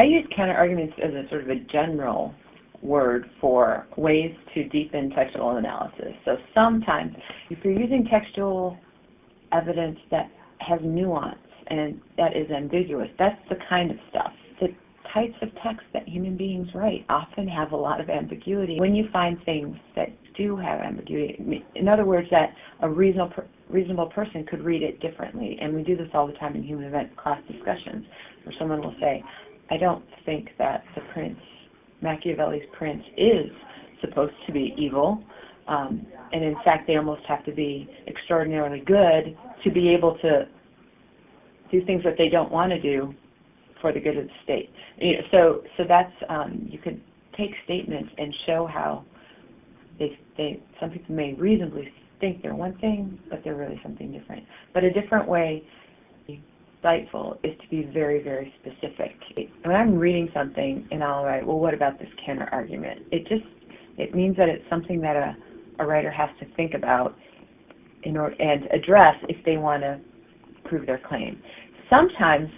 I use counter arguments as a sort of a general word for ways to deepen textual analysis. So sometimes if you're using textual evidence that has nuance and that is ambiguous, that's the kind of stuff. The types of text that human beings write often have a lot of ambiguity. When you find things that do have ambiguity, in other words, that a reasonable person could read it differently, and we do this all the time in human event class discussions, where someone will say, I don't think that the prince, Machiavelli's prince, is supposed to be evil, and in fact they almost have to be extraordinarily good to be able to do things that they don't want to do for the good of the state. So that's, you could take statements and show how some people may reasonably think they're one thing, but they're really something different. But a different way to be insightful is to be very, very specific. When I'm reading something and I'll write, well, what about this counter argument? It means that it's something that a writer has to think about and address if they want to prove their claim. Sometimes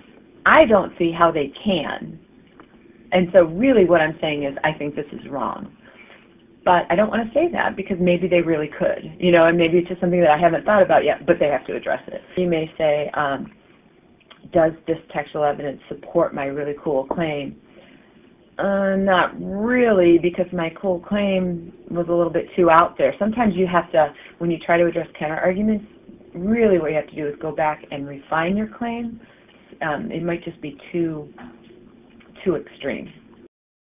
I don't see how they can, and so really what I'm saying is I think this is wrong. But I don't want to say that because maybe they really could, and maybe it's just something that I haven't thought about yet, but they have to address it. You may say, does this textual evidence support my really cool claim? Not really, because my cool claim was a little bit too out there. Sometimes you have to, when you try to address counter-arguments, really what you have to do is go back and refine your claim. It might just be too extreme.